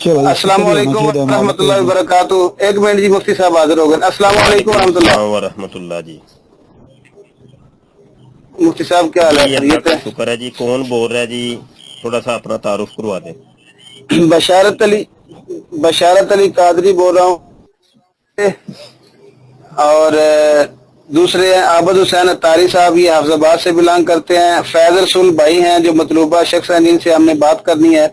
चलो अस्सलाम वालेकुम रहमतुल्लाहि व बरकातुहू। एक मिनट जी, मुफ्ती साहब हाजिर हो गए। अस्सलाम वालेकुम रहमतुल्लाह जी। मुफ्ती साहब क्या हाल है, जी अल्लाह खैरियत का है? शुक्र है जी। कौन बोल रहा है जी? थोड़ा सा अपना तारुफ करवा दें। बशारत अली कादरी बोल रहा हूँ। और दूसरे हैं आबद हुसैन अत्तारी साहब, ये हाफिजाबाद से बिलोंग करते हैं। फैज रसूल भाई हैं जो मतलूबा शख्स हैं जिनसे हमने बात करनी है।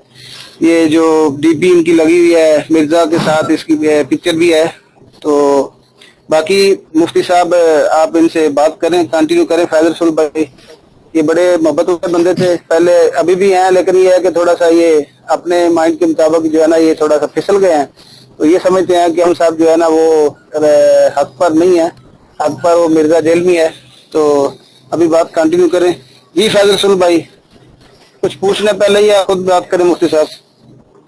ये जो डीपी इनकी लगी हुई है मिर्जा के साथ, इसकी पिक्चर भी है। तो बाकी मुफ्ती साहब आप इनसे बात करें, कंटिन्यू करें। फैज रसूल भाई ये बड़े मोहब्बत वाले बंदे थे पहले, अभी भी हैं, लेकिन ये है कि थोड़ा सा ये अपने माइंड के मुताबिक जो है ना ये थोड़ा सा फिसल गए हैं। तो ये समझते हैं कि हम साहब जो है ना वो हक पर नहीं है, हक पर वो मिर्जा जेल में है। तो अभी बात कंटिन्यू करें। जी फैज रसूल भाई, कुछ पूछने पहले ही खुद बात करें मुफ्ती साहब।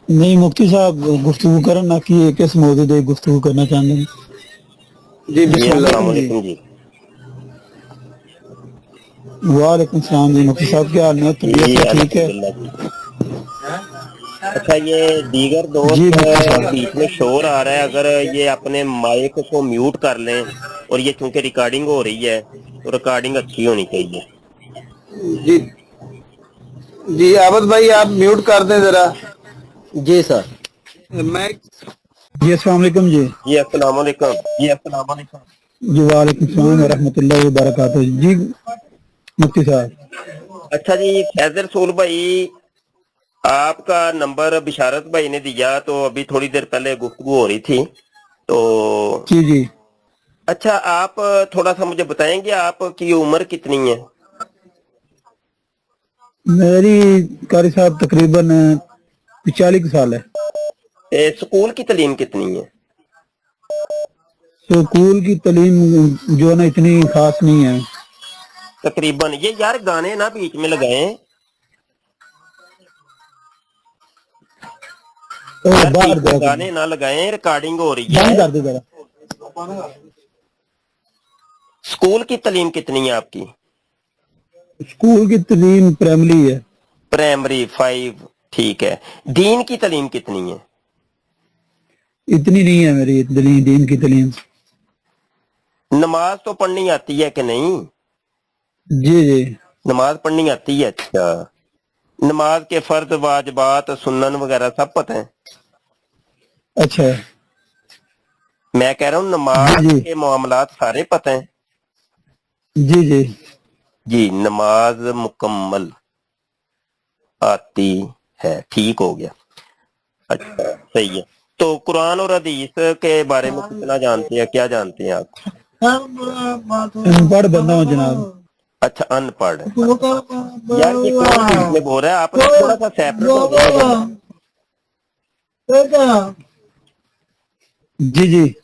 नहीं मुफ्ती साहब गुफ्तगू करन ना कि किस मौजूद पे गुफ्तगू करना चाहते हैं। जी जी बिस्मिल्लाह। अस्सलाम वालेकुम जी। वालेकुम सलाम जी। मुफ्ती साहब क्या हाल है, तबीयत जी है ठीक है? अल्हम्दुलिल्लाह जी। अच्छा ये दीगर जी दोस्त मुफ्ती साहब। बीच में शोर आ रहा है, अगर ये अपने माइक को म्यूट कर लें, और ये चूंकि रिकॉर्डिंग हो रही है तो रिकॉर्डिंग अच्छी होनी चाहिए। जी जी आबद भाई आप म्यूट कर दें जरा। जी सर। मैं जी अस्सलाम वालेकुम जी। जी अस्सलाम वालेकुम। जी वालेकुम सलाम व रहमतुल्लाहि व बरकातहू जी मुफ्ती साहब। अच्छा जी फैजल रसूल भाई, आपका नंबर बिशारत भाई ने दिया, तो अभी थोड़ी देर पहले गुफ्तगू हो रही थी। तो जी जी। अच्छा आप थोड़ा सा मुझे बताएंगे आपकी उम्र कितनी है? मेरी कारी साहब तकरीबन 40 साल है। स्कूल की तालीम कितनी है? स्कूल की तालीम जो है ना इतनी खास नहीं है। तकरीबन। ये यार गाने ना बीच में लगाएं यार, बाहर बीच में गाने ना लगाएं, रिकॉर्डिंग हो रही बंद है। कर दे जरा। स्कूल की तालीम कितनी है आपकी? स्कूल की तालीम प्राइमरी है। प्राइमरी 5, ठीक है। दीन की तालीम कितनी है? इतनी नहीं है मेरी दीन की तालीम। नमाज तो पढ़नी आती है कि नहीं? जी जी। नमाज पढ़नी आती है। अच्छा, नमाज के फर्ज वाजिबात सुन्नन वगैरह सब पता है? अच्छा। मैं कह रहा हूँ जी नमाज जी। के मामलात सारे पता है? जी जी। जी, नमाज मुकम्मल आती है, ठीक हो गया। अच्छा सही है। तो कुरान और हदीस के बारे में कितना जानते हैं, क्या जानते हैं आप? अनपढ़ बंदा हूँ जनाब। अच्छा अनपढ़। यार ये कौन बीच में बोल रहा है? आप थोड़ा सा सेपरेट हो जाएगा। जी जी।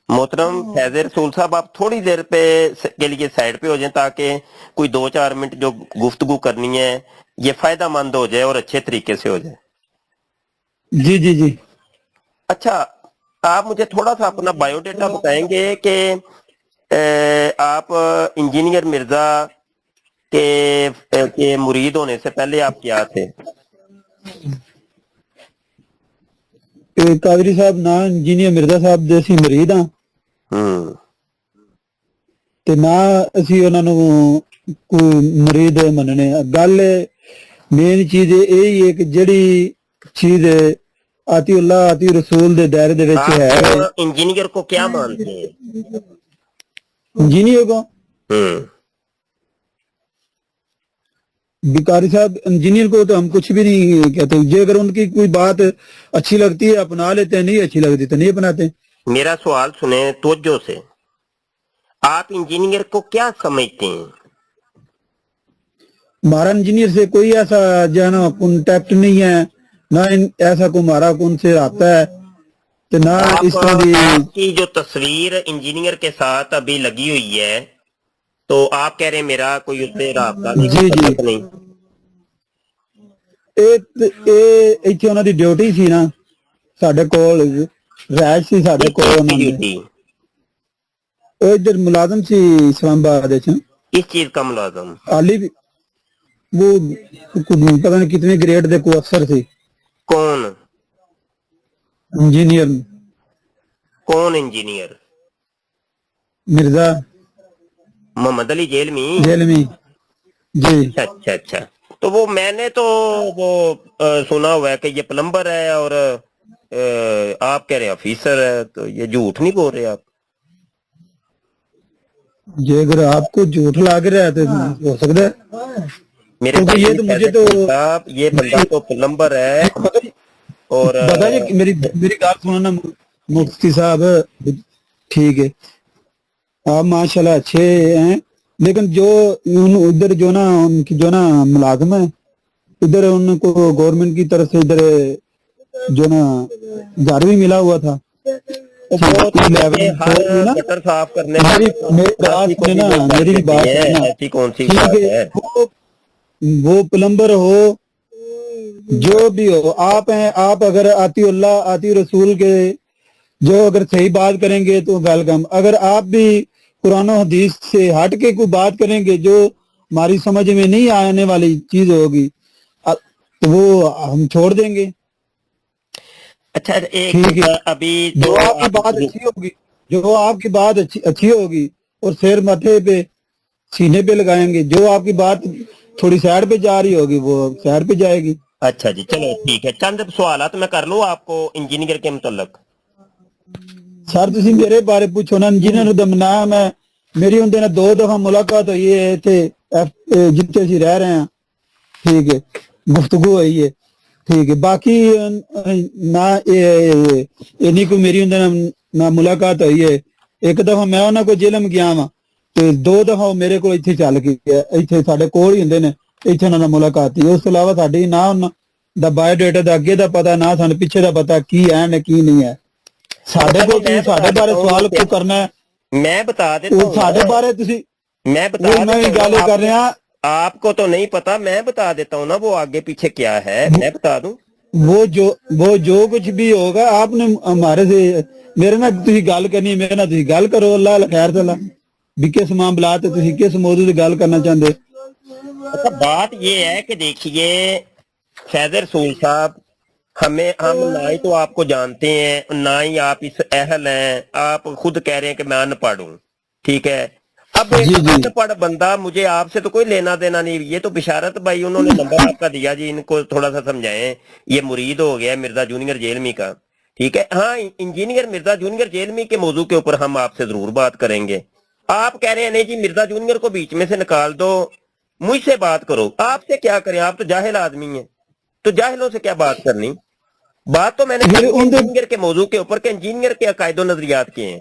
मोहतरम फैज रसूल साहब, आप थोड़ी देर के लिए साइड पे हो जाएं, ताकि कोई 2-4 मिनट जो गुफ्तगू करनी है ये फायदामंद हो जाए और अच्छे तरीके से हो जाए। जी जी जी। अच्छा, आप मुझे थोड़ा सा अपना बायोडेटा बताएंगे कि आप इंजीनियर मिर्जा के मुरीद होने से पहले आप क्या थे? कादरी साहब ना इंजीनियर मिर्जा साहब ਦੇ ਅਸੀਂ ਮਰੀਦ ਹਾਂ ਤੇ ਨਾ ਅਸੀਂ ਉਹਨਾਂ ਨੂੰ ਕੋਈ ਮਰੀਦ ਮੰਨਣੇ ਆ। ਗੱਲ ਮੇਨ ਚੀਜ਼ ਇਹ ਹੀ ਹੈ ਕਿ ਜਿਹੜੀ ਚੀਜ਼ ਆਤੀउल्लाह आती रसूल ਦੇ ਦਾਇਰੇ ਦੇ ਵਿੱਚ ਹੈ। इंजीनियर को क्या मानते हैं? इंजीनियर को बिकारी साहब, इंजीनियर को तो हम कुछ भी नहीं कहते। जो अगर उनकी कोई बात अच्छी लगती है अपना लेते हैं, नहीं अच्छी लगती तो नहीं अपनाते। मेरा सवाल सुने तवज्जो से, आप इंजीनियर को क्या समझते हैं? हमारा इंजीनियर से कोई ऐसा जो है ना कॉन्टेक्ट नहीं है, ना ऐसा को हमारा कौन से आता है तो ना इस तरह की जो तस्वीर इंजीनियर के साथ अभी लगी हुई है, तो आप कह रहे हैं मेरा कोई उससे राबता नहीं, जी जी नहीं। ਇੱਥੇ ਉਹਨਾਂ ਦੀ ਡਿਊਟੀ ਸੀ ਨਾ, ਸਾਡੇ ਕੋਲ ਰਹਿਸ਼ ਸੀ ਸਾਡੇ ਕੋਲ ਉਹਨਾਂ ਦੀ। ਉਹ ਇੱਧਰ ਮੁਲਾਜ਼ਮ ਸੀ इस्लामाबाद ਵਿੱਚ। किस चीज का मुलाजिम? आली वो पता नहीं कितने ग्रेड दे को अफसर थे। कौन? इंजीनियर कौन इंजीनियर? मिर्जा मोहम्मद अली जेलमी? जेलमी जी। अच्छा अच्छा। तो वो मैंने तो वो सुना हुआ है कि ये प्लम्बर है, और आप कह रहे हैं ऑफिसर है, तो ये झूठ नहीं बोल रहे आप? ये अगर आपको झूठ लग रहा है तो हो सकता है, मेरे क्योंकि भाई ये तो मुझे तो साहब, ये बंदा तो प्लम्बर है, और पता है। मेरी मेरी बात सुनो ना मुफ्ती साहब, ठीक है आप माशाल्लाह अच्छे हैं, लेकिन जो उधर जो ना उनकी जो ना मुलाजम है, इधर उनको गवर्नमेंट की तरफ से इधर जो ना घर भी मिला हुआ था तो वो तो जैसे 11 हर में ना। गटर साफ करने मेरी वाले मेरी बात किसी को सुने भी ना, वो कर मेरी भी देती बात है, सुने ना, ऐसी कौन सी ठीक बात है। है? वो प्लम्बर हो जो भी हो, आप हैं, आप अगर आती अल्लाह आती रसूल के जो अगर सही बात करेंगे तो वेलकम। अगर आप भी कुरान और हदीस से हट के कोई बात करेंगे जो हमारी समझ में नहीं आने वाली चीज होगी, तो वो हम छोड़ देंगे। अच्छा, एक ठीक है, अभी जो तो आपकी आप बात अच्छी होगी, जो आपकी बात अच्छी होगी और सिर माथे पे सीने पे लगाएंगे, जो आपकी बात थोड़ी साइड पे जा रही होगी वो साइड पे जाएगी। अच्छा जी, चलो ठीक है, चंद सवालात मैं कर लूँ आपको इंजीनियर के मुतल्लक। सर ਤੁਸੀਂ ਮੇਰੇ ਬਾਰੇ ਪੁੱਛੋ ਨਾ, ਇੰਜੀਨੀਅਰ ਦਾ ਨਾਮ ਹੈ। ਮੇਰੀ ਉਹਦੇ ਨਾਲ 2 ਦਫਾ ਮੁਲਾਕਾਤ ਹੋਈ ਹੈ ਇੱਥੇ ਜਿੱਥੇ ਅਸੀਂ ਰਹਿ ਰਹੇ ਹਾਂ, ਠੀਕ ਹੈ, ਗੁਫ਼ਤਗੂ ਹੋਈ ਹੈ, ਠੀਕ ਹੈ। ਬਾਕੀ ਨਾ ਇੰਨੀ ਕੋਈ ਮੇਰੀ ਉਹਦੇ ਨਾਲ ਨਾ ਮੁਲਾਕਾਤ ਹੋਈ ਹੈ। ਇੱਕ ਦਫਾ ਮੈਂ ਉਹਨਾਂ ਕੋਲ ਜੇਲ੍ਹ ਗਿਆ ਵਾਂ, ਤੇ 2 ਦਫਾ ਉਹ ਮੇਰੇ ਕੋਲ ਇੱਥੇ ਚੱਲ ਕੇ ਗਿਆ, ਇੱਥੇ ਸਾਡੇ ਕੋਲ ਹੀ ਹੁੰਦੇ ਨੇ, ਇੱਥੇ ਉਹਨਾਂ ਨਾਲ ਮੁਲਾਕਾਤ ਹੋਈ। ਉਸ ਤੋਂ ਇਲਾਵਾ ਸਾਡੀ ਨਾ ਉਹਨਾਂ ਦਾ ਬਾਇਓਡਾਟਾ ਦਾ ਅੱਗੇ ਦਾ ਪਤਾ, ਨਾ ਸਾਨੂੰ ਪਿੱਛੇ ਦਾ ਪਤਾ ਕੀ ਹੈ ਨੇ ਕੀ ਨਹੀਂ ਹੈ। ਸਾਡੇ ਕੋਲ ਤੁਸੀਂ ਸਾਡੇ ਬਾਰੇ ਸਵਾਲ ਕਿਉਂ ਕਰਨਾ ਹੈ? मैं बता देता ਉਹ हूँ ਸਾਡੇ ना। ਬਾਰੇ ਤੁਸੀਂ मैं बता ਉਹ ਮੈਂ देता हूँ ਗੱਲ ना, ਕਰ ਰਿਹਾ। आपको तो नहीं पता, मैं बता देता हूँ ना वो आगे पीछे क्या है, मैं बता दूं। वो जो कुछ भी होगा आपने हमारे से मेरे ਨਾਲ ਤੁਸੀਂ ਗੱਲ ਕਰਨੀ, ਮੇਰੇ ਨਾਲ ਤੁਸੀਂ ਗੱਲ ਕਰੋ। ਅੱਲਾਹ ਖੈਰ ਤਲਾ ਵੀ ਕਿਸ ਮਾਮਲਾ ਤੇ ਤੁਸੀਂ ਕਿਸ ਮੌਜੂ ਤੇ ਗੱਲ करना चाहते। अच्छा, बात ये है कि देखिए फैजर रसूल साहब, हम ना ही तो आपको जानते हैं, ना ही आप इस अहल हैं। आप खुद कह रहे हैं कि मैं अनपढ़ हूँ, ठीक है। अब एक जी जी अनपढ़ बंदा, मुझे आपसे तो कोई लेना देना नहीं। ये तो बिशारत भाई उन्होंने नंबर आपका दिया जी, इनको थोड़ा सा समझाएं। ये मुरीद हो गया मिर्जा जूनियर जेलमी का, ठीक है। हाँ, इंजीनियर मिर्जा जूनियर जेलमी के मौजू के ऊपर हम आपसे जरूर बात करेंगे। आप कह रहे हैं नहीं जी मिर्जा जूनियर को बीच में से निकाल दो, मुझसे बात करो। आपसे क्या करें, आप तो जाहिल आदमी हैं, तो जाहिलों से क्या बात करनी। बात तो मैंने फिर की है उनके इंजीनियर के मौजू के ऊपर, कि इंजीनियर के अकायदो नजरियात के हैं।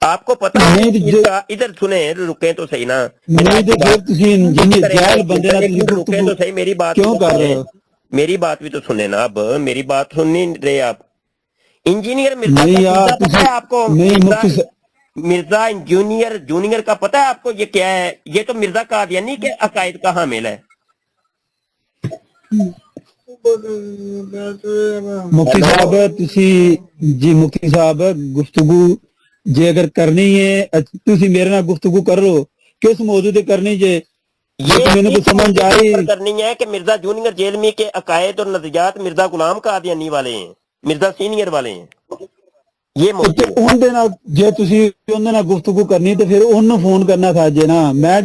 आपको पता है नहीं तो इसका, इधर सुने, रुके तो सही ना। मैंने नहीं तो आपकी फिर बात ਤੁਸੀਂ चुप इंजीनियर करें ना, जाहिल एक बंदे मिनट, ਨਾਲ एक ਤੁਸੀਂ मिनट रुके गुफ्तगू तो सही, मेरी बात भी क्यों तो कर सुने। रहे हो? मेरी बात भी तो सुने ना, अब मेरी बात सुन नहीं रहे आप। इंजीनियर मिर्जा नहीं का, यार मिर्जा पता है आपको? नहीं मिर्जा, मुफ्ती मिर्जा जूनियर जूनियर का पता है आपको ये क्या है? ये तो मिर्जा कादियानी के अकायद का हामिल है। मुफ्ती साहब ਤੁਸੀਂ ਜੀ ਮੁਫਤੀ ਸਾਹਿਬ ਗੁਫ਼ਤਗੂ ਜੇ ਅਗਰ ਕਰਨੀ ਹੈ ਤੁਸੀਂ ਮੇਰੇ ਨਾਲ ਗੁਫ਼ਤਗੂ ਕਰੋ, ਕਿਸ ਮੌਜੂ ਤੇ करनी ਜੇ ये तो मैंने इस कुछ समझ मौके आई। पर करनी है कि मिर्जा जूनियर जेलमी के अकायद और नजरियात मिर्जा गुलाम कादियानी वाले हैं, मिर्जा सीनियर वाले हैं, ये मौजू ਤੇ है। ਉਹਦੇ ਨਾਲ ਜੇ ਤੁਸੀਂ ਉਹਦੇ ਨਾਲ ਗੁਫ਼ਤਗੂ ਕਰਨੀ ਤੇ ਫਿਰ ਉਹਨੂੰ ਫੋਨ ਕਰਨਾ था ਜੇ ना। मैं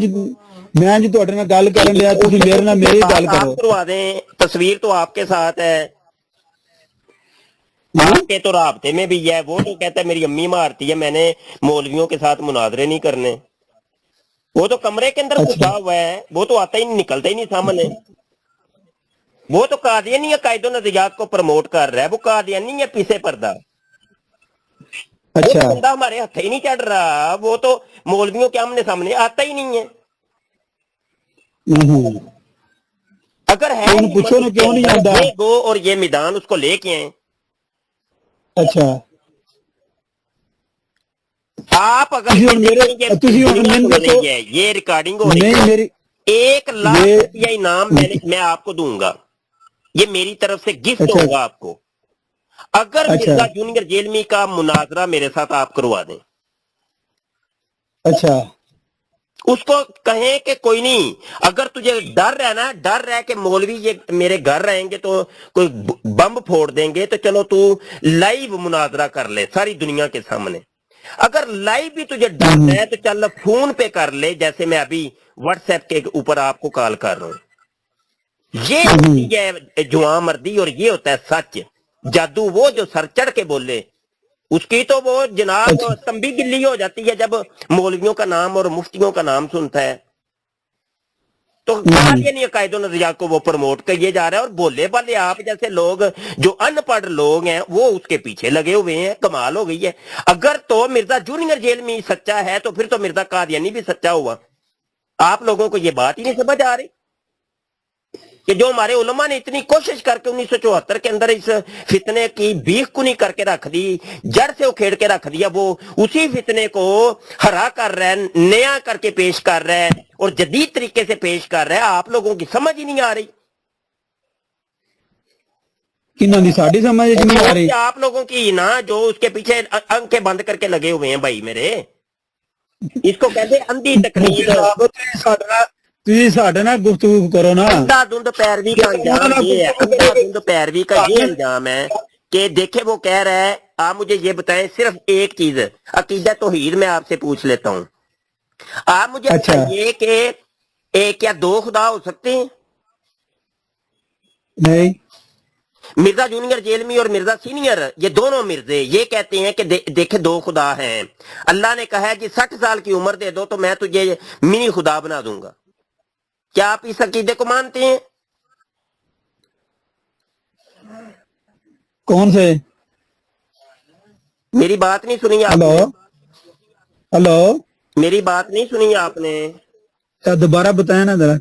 जी ਤੁਹਾਡੇ ਨਾਲ ਗੱਲ ਕਰਨ ਲਿਆ, ਤੁਸੀਂ ਮੇਰੇ ਨਾਲ ਮੇਰੀ बात ਗੱਲ आप करो। करवा दें, तस्वीर तो आपके साथ है, हाँ? आपके तो राबते में भी है। वो तो कहता है मेरी अम्मी मारती है, मैंने मौलवियों के साथ मुनाजरे नहीं करने। वो तो कमरे के अंदर घुसा अच्छा हुआ है, वो तो आता ही नहीं, निकलता ही नहीं सामने। वो तो कादियानी अकायदो नजरियात को प्रमोट कर रहा है, वो कादियानी है पीछे पर्दा। वो अच्छा तो बंदा हमारे हथ ही नहीं चढ़ रहा, वो तो मौलवियों के आमने सामने आता ही नहीं है। हम्म। अगर है तो उन्हें हिम्मत पूछो ना उसके क्यों नहीं अंदर, आता। ये गो और ये मैदान उसको लेके आए। अच्छा आप अगर ਤੁਸੀਂ ये ਹੁਣ ਮੇਰੇ देखेंगे, ਤੁਸੀਂ ਹੁਣ दुनिया ਮੈਨੂੰ सुन ਦੱਸो। रही है, ये रिकॉर्डिंग हो रही नहीं है, मेरी 1 लाख ये रुपया इनाम मैं आपको दूंगा, ये मेरी तरफ से गिफ्ट अच्छा होगा आपको, अगर अच्छा मिर्जा जूनियर जेलमी का मुनाजरा मेरे साथ आप करवा दें। अच्छा उसको कहें कि कोई नहीं, अगर तुझे डर है ना, डर रहे कि मौलवी ये मेरे घर रहेंगे तो कोई बम फोड़ देंगे, तो चलो तू लाइव मुनाजरा कर ले सारी दुनिया के सामने। अगर लाइव भी तुझे डर है तो चल फोन पे कर ले, जैसे मैं अभी व्हाट्सएप के ऊपर आपको कॉल कर रहा हूं। ये होती है जुआ मर्दी और ये होता है सच। जादू वो जो सर चढ़ के बोले, उसकी तो वो जनाब तंबी गिल्ली हो जाती है जब मौलवियों का नाम और मुफ्तियों का नाम सुनता है। तो कादियानी अकायद और नजरिया को वो प्रमोट किए जा रहा है, और बोले वाले आप जैसे लोग जो अनपढ़ लोग हैं वो उसके पीछे लगे हुए हैं। कमाल हो गई है। अगर तो मिर्जा जूनियर जेल में सच्चा है तो फिर तो मिर्जा कादियानी भी सच्चा हुआ। आप लोगों को ये बात ही नहीं समझ आ रही कि जो हमारे उलमा ने इतनी कोशिश करके 1974 के अंदर इस फितने की बीख कुनी करके रख दी, जड़ से उखेड़ के रख दिया, वो उसी फितने को हरा कर रहा है, नया करके पेश कर रहा है और जदीद तरीके से पेश कर रहा है। आप लोगों की समझ ही नहीं आ रही। किन्ना दी साड़ी समझ च नहीं आ रही। आप लोगों की ना, जो उसके पीछे आंखें बंद करके लगे हुए हैं भाई मेरे, इसको कहते अंधी तकलीफ। ਤੁਸੀਂ ਸਾਡੇ ਨਾਲ ਗੁਫ਼ਤਗੂ ਕਰੋ ना। अंधाधुंध पैरवी का अंजाम ये है, अंधाधुंध पैरवी का ये अंजाम है कि देखे वो कह रहा है। आप मुझे ये बताएं सिर्फ एक चीज, अकीदा तौहीद में आपसे पूछ लेता हूं। आप मुझे बताइए कि क्या दो खुदा हो सकते हैं? नहीं। मिर्जा जूनियर जेलमी और मिर्जा सीनियर, ये दोनों मिर्जे ये कहते हैं कि देखे दो खुदा हैं। अल्लाह ने कहा है कि 60 साल की उम्र दे दो तो मैं तुझे मिनी खुदा बना दूंगा। क्या आप इस अकीदे को मानते हैं? कौन से? मेरी बात नहीं सुनी हेलो आपने? हेलो, मेरी बात नहीं सुनी आपने? तो दोबारा बताया ना जरा।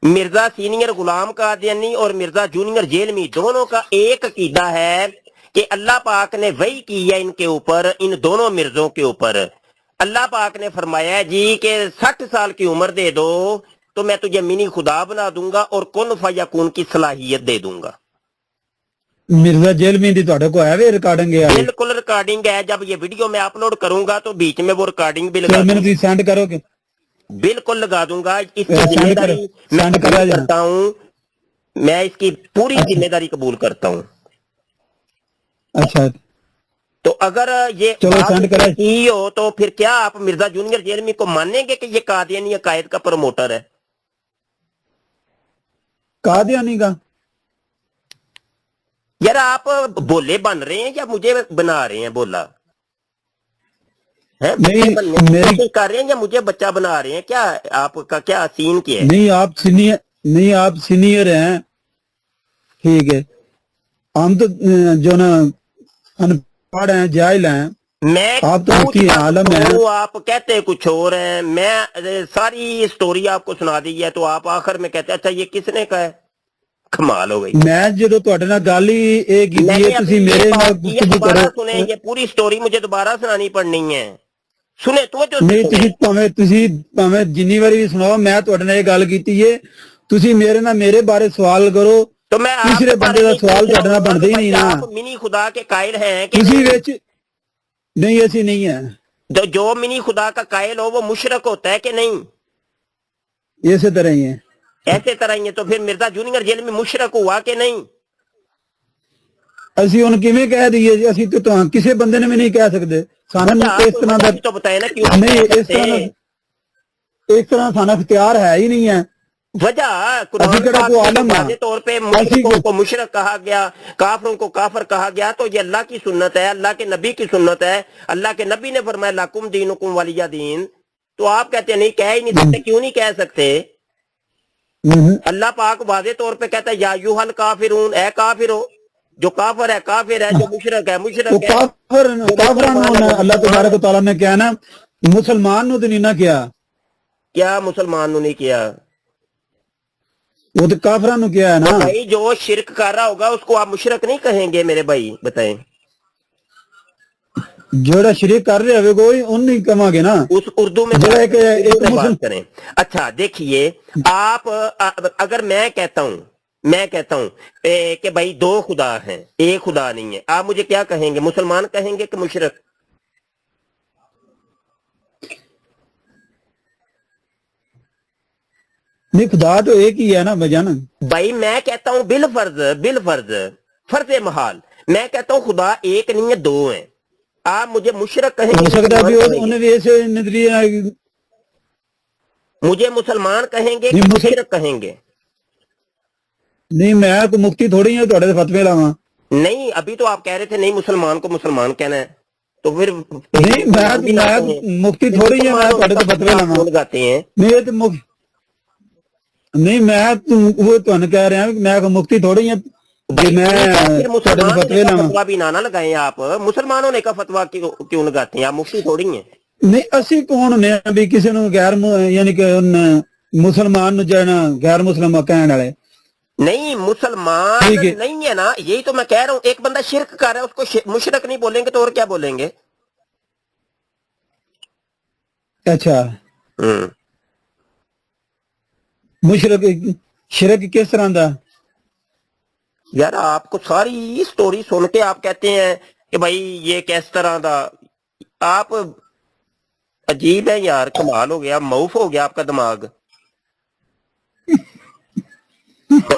मिर्जा सीनियर गुलाम कादियानी और मिर्जा जूनियर जेलमी दोनों का एक अकीदा है कि अल्लाह पाक ने वही की है इनके ऊपर, इन दोनों मिर्जों के ऊपर। अल्लाह पाक ने फरमाया है जी कि 60 साल की उम्र दे दो तो मैं तुझे मिनी खुदा बना दूंगा और कुन फयकून की सलाहियत दे दूंगा। मिर्जा जेलमी दी ਤੁਹਾਡੇ को है वे रिकॉर्डिंग है? बिल्कुल रिकॉर्डिंग है। जब ये वीडियो मैं अपलोड करूंगा तो बीच में वो रिकॉर्डिंग भी तो लगा मैंने तुम सेंड करोगे? बिल्कुल लगा दूंगा। इसकी सेंड जिम्मेदारी मैं सेंड कबूल करा जा। करता हूं, मैं इसकी पूरी जिम्मेदारी कबूल करता हूं। अच्छा तो अगर ये चलो बात सेंड करा। सही हो तो फिर क्या आप मिर्जा जूनियर जेलमी को मानेंगे कि ये कादियानी अकायद का प्रमोटर है? कादियानी का? यार आप बोले बन रहे हैं या मुझे बना रहे हैं बोला है? नहीं, बनने की मेरी- कोशिश कर रहे हैं या मुझे बच्चा बना रहे हैं? क्या आपका क्या सीन क्या है? नहीं आप सीनियर, नहीं आप सीनियर हैं, ठीक है। हम तो जो ना अनपढ़ हैं, जाहिल हैं। मैं आप तो मुफ्ती हैं, आलम हैं। आप कहते कुछ और हैं। मैं सारी स्टोरी आपको सुना दी है तो आप आखिर में कहते अच्छा ये किसने कहा है? कमाल हो गई। मैं ਜਦੋਂ ਤੁਹਾਡੇ ਨਾਲ ਗੱਲ ਹੀ ਇਹ ਕੀਤੀ मैंने है, अभी ਤੁਸੀਂ ये ਮੇਰੇ बात ਨਾਲ की है, गुफ्तगू दोबारा करो। सुने। ये पूरी स्टोरी मुझे दोबारा सुनानी पड़नी है। सुने तो जो ਨਹੀਂ ਤੁਸੀਂ ਭਾਵੇਂ ਜਿੰਨੀ ਵਾਰੀ ਵੀ ਸੁਣਾਓ, ਮੈਂ ਤੁਹਾਡੇ ਨਾਲ ਇਹ ਗੱਲ ਕੀਤੀ ਹੈ। ਤੁਸੀਂ ਮੇਰੇ ਨਾਲ ਮੇਰੇ ਬਾਰੇ ਸਵਾਲ ਕਰੋ। तो मैं तीसरे बंदे का सवाल ਤੁਹਾਡੇ ਨਾਲ ਬਣਦਾ ਹੀ ਨਹੀਂ ਨਾ। आप मिनी खुदा के कायल हैं कि ਤੁਸੀਂ नहीं? ਵਿੱਚ ਨਹੀਂ, ਅਸੀਂ नहीं है। जो मिनी खुदा का कायल हो वो मुशरक होता है कि नहीं? इसी तरह ही है। ऐसे तरह ही है। तो फिर मिर्जा जूनियर जेल में मुशरक हुआ कि नहीं? ਅਸੀਂ ਹੁਣ ਕਿਵੇਂ ਕਹਿ ਦਈਏ ਜੀ? ਅਸੀਂ ਤਾਂ ਕਿਸੇ ਬੰਦੇ ਨੇ ਵੀ ਨਹੀਂ ਕਹਿ ਸਕਦੇ। ਸਾਨੂੰ ਇਸ ਤਰ੍ਹਾਂ ਦਾ तो बताए ना क्यों नहीं, इस तरह साना इख्तियार है ही नहीं है। वजह कुरान पाक में वाज़े तौर पे मुशरकों को मुशरक कहा गया, काफरों को काफर कहा गया। तो ये अल्लाह की सुन्नत है, अल्लाह के नबी की सुन्नत है। अल्लाह के नबी ने फरमाया लाकुम दीनुकुम वलिया दीन। तो आप कहते हैं नहीं, कह ही नहीं सकते। क्यों नहीं कह सकते? अल्लाह पाक वाज़े तौर पे कहता है या यूहल काफिरून, ए काफिर हो। जो काफिर है काफिर है, जो मुशरक है मुशरक है। अल्लाह तबारक व तआला ने क्या ना मुसलमान नु तो नहीं ना किया। क्या मुसलमान ने नहीं किया? वो तो काफिरां नु किया है ना। भाई जो शिरक कर रहा होगा उसको आप मुशरक नहीं कहेंगे मेरे भाई? बताएं। जोड़ा शिरक कर रहे हो कोई उन नहीं कमागे ना। उस उर्दू में बात करें। अच्छा देखिए, आप अगर मैं कहता हूं कि भाई दो खुदा हैं, एक खुदा नहीं है, आप मुझे क्या कहेंगे? मुसलमान कहेंगे कि मुशरक? نہیں خدا تو ایک ہی ہے نا بجان. بھائی میں کہتا ہوں فرض محال میں کہتا ہوں خدا ایک نہیں ہے دو ہیں. آپ مجھے مشرک کہیں ہو گے سکتا ہے مسلمان بھی کہیں گے, انہیں بھی ایسے نظریہ مجھے مسلمان کہیں گے کہ نہیں مشرک کہیں گے. نہیں میں کوئی مفتی تھوڑی ہوں تھوڑے فتوی لاواں. نہیں ابھی تو آپ کہہ رہے تھے نہیں مسلمان کو مسلمان کہنا ہے, تو پھر نہیں مسلمان بھی نہ میں کہیں. مفتی پھر تھوڑی ہے, مسلمان میں ہونے تھوڑے کا تو فتوی فتویٰ آپ لاواں. کیوں لگاتے ہیں؟ نہیں یہ تو نہیں میں وہ تمہیں کہہ رہا ہوں میں کوئی مفتی تھوڑی ہوں کہ بھائی میں ٹھیک ہے, پھر تھوڑے مسلمان تو ہونے فتوی کا لاواں. فتویٰ بھی نہ لگائیں. آپ مسلمان ہونے کا فتویٰ کیوں لگاتے ہیں؟ آپ مفتی تھوڑی ہیں. نہیں اسی کون نے بھی کسی نو غیر یعنی کہ مسلمان نو جانا غیر مسلم کہنے والے نہیں مسلمان ٹھیک ہے. نہیں ہے نا, یہی تو میں کہہ رہا ہوں. ایک بندہ شرک کر رہا ہے, اس کو مشرک نہیں بولیں گے تو اور کیا بولیں گے؟ اچھا ہوں مشرک شرک کس طرح دا؟ یار آپ کو ساری سٹوری سن کے آپ کہتے ہیں کہ بھائی یہ کس طرح دا. آپ عجیب ہے یار, کمال ہو گیا, موف ہو گیا آپ کا دماغ.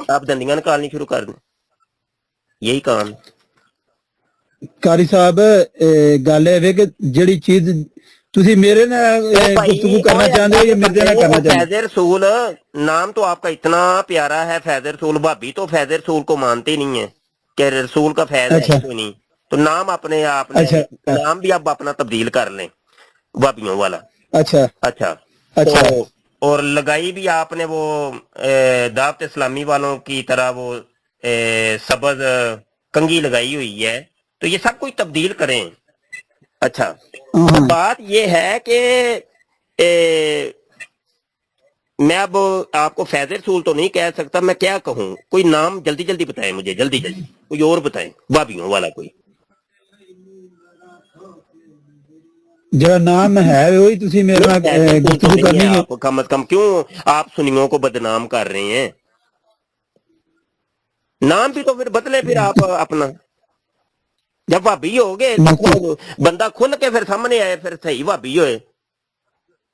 آپ دندیاں نکالنی شروع کر دیں, یہی کام. قاری صاحب گل ہے کہ جڑی چیز تسی میرے نال گفتگو کرنا چاہتے ہو یا میرے نال کرنا چاہتے فیض رسول نام تو آپ کا اتنا پیارا ہے, فیض رسول. بھابی تو فیض رسول کو مانتے ہی نہیں ہے کہ رسول کا فیض ہو؟ ہے اچھا ہی کوئی نہیں. تو نام اپنے آپ نے اچھا نام بھی اب اپنا تبدیل کر لیں, بھابیوں والا. اچھا اچھا تو اچھا اور لگائی بھی آپ نے وہ دعوت اسلامی والوں کی طرح وہ سبز کنگھی لگائی ہوئی ہے, تو یہ سب کچھ تبدیل کریں. اچھا تو ہاں بات یہ ہے کہ میں اب آپ کو فیض رسول تو نہیں کہہ سکتا, میں کیا کہوں؟ کوئی نام جلدی جلدی بتائیں مجھے, جلدی جلدی کوئی اور بتائیں, بھابیوں والا کوئی. جڑا نام ہے وہی تسی میرے نہیں فیض نال رسول تو گفتگو نہیں ہے. کرنی ہے. آپ کم از کم کیوں آپ سنیوں کو بدنام کر رہے ہیں؟ نام بھی تو پھر بدلے پھر آپ اپنا. جب بھابی ہو گئے بندہ کھل کے پھر سامنے آئے, پھر صحیح بھابی ہوئے.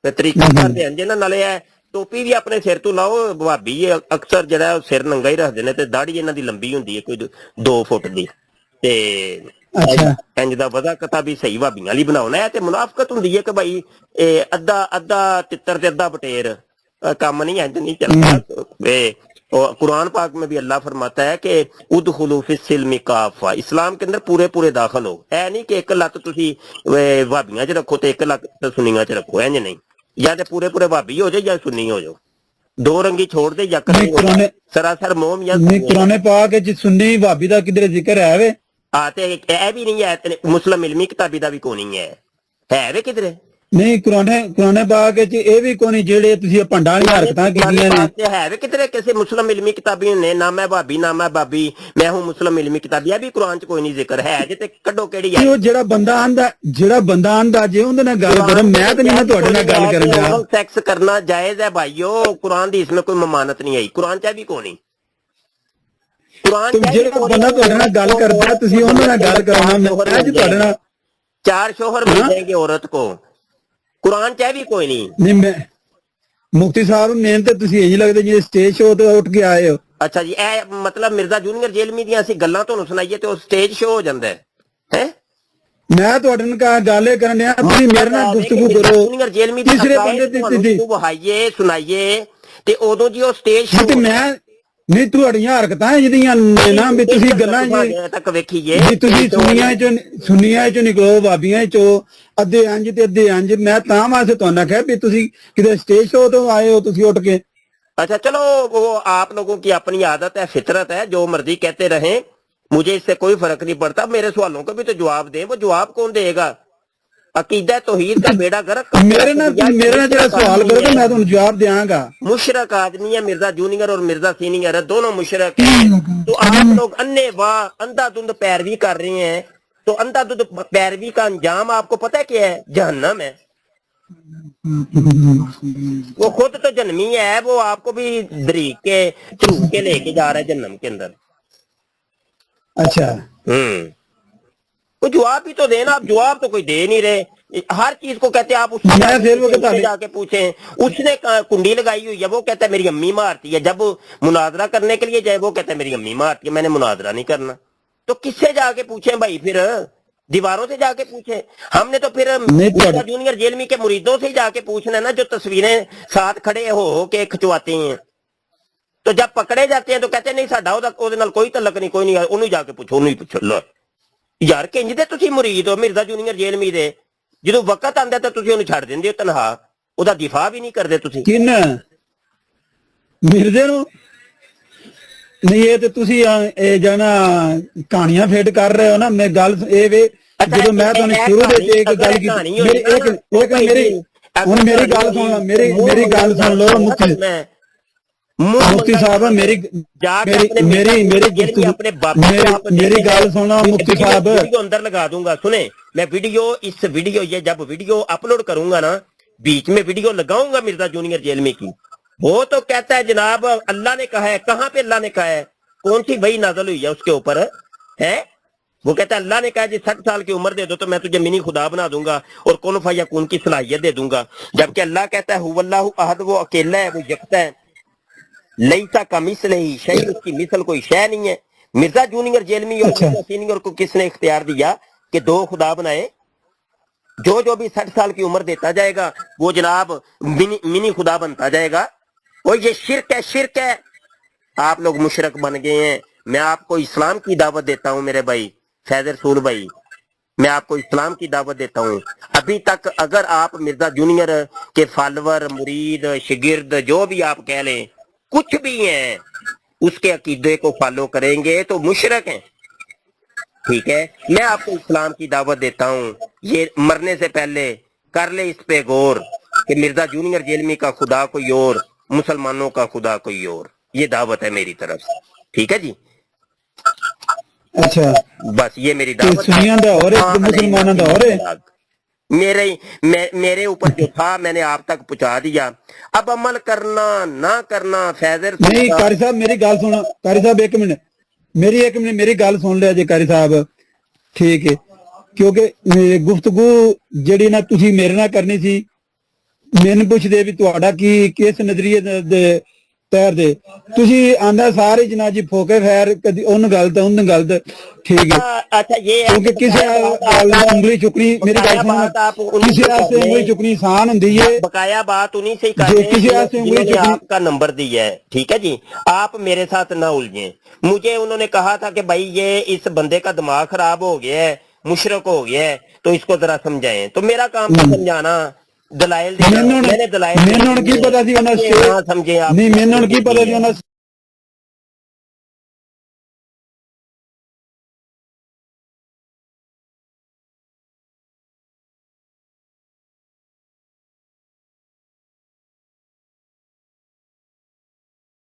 پھر طریقہ کار دے انجے نہ نالے ہے. ٹوپی بھی اپنے سر تو لاؤ. بھابی اکثر جڑا ہے سر ننگا ہی رکھتے ہیں, تے داڑھی انہاں دی لمبی ہوندی ہے کوئی 2 فٹ دی, تے اچھا انج دا وضع کتا بھی صحیح بھابیاں والی بناونا ہے. تے منافقت ہوندی ہے کہ بھائی ادھا تتر تے ادھا بٹیر, کام نہیں انج نہیں چلتا. قرآن پاک میں بھی اللہ فرماتا ہے کہ ادخلوا فی السلم کافہ, اسلام کے اندر پورے پورے داخل ہو. اے نہیں کہ ایک لت تسی بھابیاں چ رکھو تے ایک لت سنیاں چ رکھو, انج نہیں. یا تے پورے پورے بھابی ہو جائے یا سنی ہو جاؤ, دو رنگی چھوڑ دے یا نہیں کرنی ہو جائے. سراسر موم یا نہیں قرآن پاک وچ سنی بھابی دا کدھر ذکر ہے وے؟ آتے اے بھی نہیں ہے, مسلم علمی کتابی دا بھی کو نہیں ہے وے کدھر ہے؟ نہیں قرآن پاک وچ اے بھی کوئی جڑے تسی پنڈا والی حرکتاں قرآن کیتیاں نے. پاک سے ہے وے کدھر کسی مسلم علمی کتابی نے نہ میں بھابی نہ میں بابی میں ہوں مسلم علمی کتابی, ہے بھی قرآن چ کوئی نہیں ذکر ہے جے تے کڈو کیڑی آئی. وہ جڑا بندہ آندا جے اون دے نال گل کرو, قرآن میں تے نہیں نا تہاڈے نال گل کرن کہ ڈیا. اورل سیکس کرنا جائز ہے بھائیو, قرآن دی اس میں کوئی ممانت نہیں آئی. قرآن چاہ بھی کون نہیں, قرآن تو چاہ بھی جڑا کون بندہ تہاڈے نال گل کردا عورت تسی کو اون دے جنت نال کے گل اندر کرو نا, 4 شوہر میں مل جی جائیں تہاڈے گے, نال 4 شوہر مل ہاں جائیں گے عورت کو. قرآن چاہ بھی کوئی نہیں. نہیں میں مفتی صاحب مین تے تسی انج لگدے جی سٹیج شو تے اٹھ کے آئے ہو. اچھا جی, اے مطلب مرزا جونیئر جیلمی دیاں اسی گلاں تانوں سنائیے تے او سٹیج شو ہو جاندا ہے. میں تہاڈے نال گل کرن ڈیا, تسی میرے مطلب نال ہے کہ گفتگو مرزا کرو. جونیئر جیلمی دی تیسرے عقائد بندے تانوں دی جدوں وہائیے سنائیے تے ادوں جی او سٹیج ہاں شو تے ہو میں جاندا ہے. نہیں تہاڈیاں حرکتاں جدیاں نا بھی اس تسی کے اندر گلاں تساں جی اجے تک ویکھیے بھی تسی سٹیج شو والی. سنیاں چوں نکلو بھابیاں چوں ادھے انج تے ادھے انج, میں تاں واسطے تہاڈے کہیا بھی تسی کدے سٹیج شو تو آئے ہو تسی اٹھ کے. اچھا چلو وہ آپ لوگوں کی اپنی عادت ہے, فطرت ہے, جو مرضی کہتے رہیں, مجھے اس سے کوئی فرق نہیں پڑتا. میرے سوالوں کو بھی تو جواب دیں. وہ جواب کون دے گا؟ عقیدہ توحید کا بیڑا غرق کر کے رکھ دیا. یہ میرے نال جڑا مشرک سوال آدمی کرو تے ہے, میں تانوں جواب دیاں گا. مشرک آدمی ہے. مرزا جونیئر اور مرزا سینئر ہے, دونوں مشرک ہیں. تو آپ لوگ انے واہ اندھا دھند پیروی کر رہے ہیں. تو اندھا دھند پیروی کا انجام آپ کو پتہ ہے کیا ہے؟ جہنم ہے. وہ خود تو جنمی ہے, وہ آپ کو بھی دریک کے چرو کے لے کے جا رہا ہے جہنم کے اندر. اچھا کوئی جواب بھی تو دینا. آپ جواب تو کوئی دے نہیں رہے. हर चीज को कहते हैं आप मैं फिर वो कहता उससे नहीं। जाके पूछें। उसने कुंडी लगाई हुई है, वो कहता है मेरी अम्मी मारती है। जब मुनाजरा करने के लिए जाए वो कहता है मेरी अम्मी मारती है, मैंने मुनाजरा नहीं करना। तो किससे जाके पूछें भाई? फिर दीवारों से जाके पूछे। हमने तो फिर नहीं, जूनियर जेलमी के मुरीदों से ही जाके पूछना है ना, जो तस्वीरें साथ खड़े हो के खिंचवाते हैं। तो जब पकड़े जाते हैं तो कहते नहीं साडा ਉਹਦੇ ਨਾਲ ਕੋਈ ਤਲਕ ਨਹੀਂ, ਕੋਈ ਨਹੀਂ, ਉਹਨੂੰ ਜਾ ਕੇ ਪੁੱਛੋ, ਉਹਨੂੰ ਹੀ ਪੁੱਛੋ। ਲੋ ਯਾਰ ਕਿੰਜ ਦੇ ਤੁਸੀਂ ਮੁਰੀਦ ਹੋ ਮਿਰਜ਼ਾ ਜੂਨੀਅਰ ਜੇਲਮੀ ਦੇ, ਜਦੋਂ ਵਕਤ ਆਂਦਾ ਤਾਂ ਤੁਸੀਂ ਉਹਨੂੰ ਛੱਡ ਦਿੰਦੇ ਹੋ ਤਨਹਾ, ਉਹਦਾ ਦਿਫਾ ਵੀ ਨਹੀਂ ਕਰਦੇ ਤੁਸੀਂ। ਕਿਨ ਮਿਰਜ਼ੇ ਨੂੰ? ਨਹੀਂ, ਇਹ ਤੇ ਤੁਸੀਂ ਇਹ ਜਾਣਾ ਕਹਾਣੀਆਂ ਫੇਟ ਕਰ ਰਹੇ ਹੋ ਨਾ। ਮੈਂ ਗੱਲ ਇਹ ਵੇ, ਜਦੋਂ ਮੈਂ ਤੁਹਾਨੂੰ ਸ਼ੁਰੂ ਦੇ ਵਿੱਚ ਇੱਕ ਗੱਲ ਕੀਤੀ, ਹੁਣ ਮੇਰੀ ਗੱਲ ਸੁਣ, ਮੇਰੀ ਗੱਲ ਸੁਣ ਲਓ ਮੁਫਤੀ ਸਾਹਿਬ, ਮੇਰੀ ਗੱਲ सुनो मुफ्ती साहब, वीडियो अंदर लगा दूंगा। सुने, मैं वीडियो इस वीडियो ये जब वीडियो अपलोड करूंगा ना, बीच में वीडियो लगाऊंगा मिर्जा जूनियर जेलमी की। वो तो कहता है जनाब अल्लाह ने कहा है। कहाँ पे अल्लाह ने कहा है? कौन सी वही नाज़िल हुई है उसके ऊपर है? वो कहता है अल्लाह ने कहा जी 60 साल की उम्र दे दो तो मैं तुझे मिनी खुदा बना दूंगा और कुन फयकून की सलाहियत दे दूंगा। जबकि अल्लाह कहता है हुवल्लाहु अहद, वो अकेला है, वो यकता है, लईसा का मिसल ही शय, उसकी मिसल कोई शय नहीं है। मिर्जा जूनियर जेलमी और मिर्जा सीनियर को किसने इख्तियार दिया कि दो खुदा बनाए? जो भी 60 साल की उम्र देता जाएगा वो जनाब मिनी खुदा बनता जाएगा। और ये शिरक है, शिरक है। आप लोग मुशरक बन गए हैं। मैं आपको इस्लाम की दावत देता हूं मेरे भाई फैज रसूल भाई, मैं आपको इस्लाम की दावत देता हूं। अभी तक अगर आप मिर्जा जूनियर के फॉलोवर, मुरीद, शिगिर्द, जो भी आप कह लें, कुछ भी हैं, उसके अकीदे को फॉलो करेंगे तो मुशरक हैं। ठीक है, मैं आपको इस्लाम की दावत देता हूं। ये मरने से पहले कर ले इस पे गौर कि मिर्जा जूनियर जेलमी का खुदा कोई और, मुसलमानों का खुदा कोई और। ये दावत है मेरी तरफ से। ठीक है जी, अच्छा, बस ये मेरी दावत है। सुनिया दा और मुसलमानों दा और मेरे ऊपर जो था मैंने आप तक पहुंचा दिया। अब अमल करना ना करना फैजर नहीं। कारी साहब मेरी गल सुनो, कारी साहब एक मिनट, मेरी गल सुन लिया जी कारी साहब, ठीक है? क्योंकि गुफ्तगू ਜਿਹੜੀ ਨਾ ਤੁਸੀਂ ਮੇਰੇ ਨਾਲ ਕਰਨੀ ਸੀ, ਮੈਨੂੰ ਪੁੱਛਦੇ ਵੀ ਤੁਹਾਡਾ ਕੀ ਕਿਸ ਨਜ਼ਰੀਏ ਦੇ ਤਹਿਰ ਦੇ, ਤੁਸੀਂ ਆਂਦਾ ਸਾਰੇ ਜਨਾਬ ਜੀ ਫੋਕੇ ਫੈਰ, ਕਦੀ ਉਹਨ ਗਲਤ ਉਹਨ ਗਲਤ, ਠੀਕ है? अच्छा ये क्योंकि किसी उंगली चुकनी, मेरी गल सुनो, किसी वास्ते उंगली चुकनी आसान होंदी है। बकाया बात उन्हीं से ही कर रहे हैं जिन्होंने आपका नंबर दिया है। ठीक है जी, आप मेरे साथ ना उलझें। मुझे उन्होंने कहा था कि भाई ये इस बंदे का दिमाग खराब हो गया है, मुशरक हो गया है, तो इसको जरा समझाएं। तो मेरा काम था समझाना, दलाइल देना। मैंने दलाइल ਮੈਨੂੰ ਕੀ ਪਤਾ ਸੀ ਉਹਨਾਂ समझे आप। ਨਹੀਂ, ਮੈਨੂੰ ਕੀ ਪਤਾ ਸੀ ਉਹਨਾਂ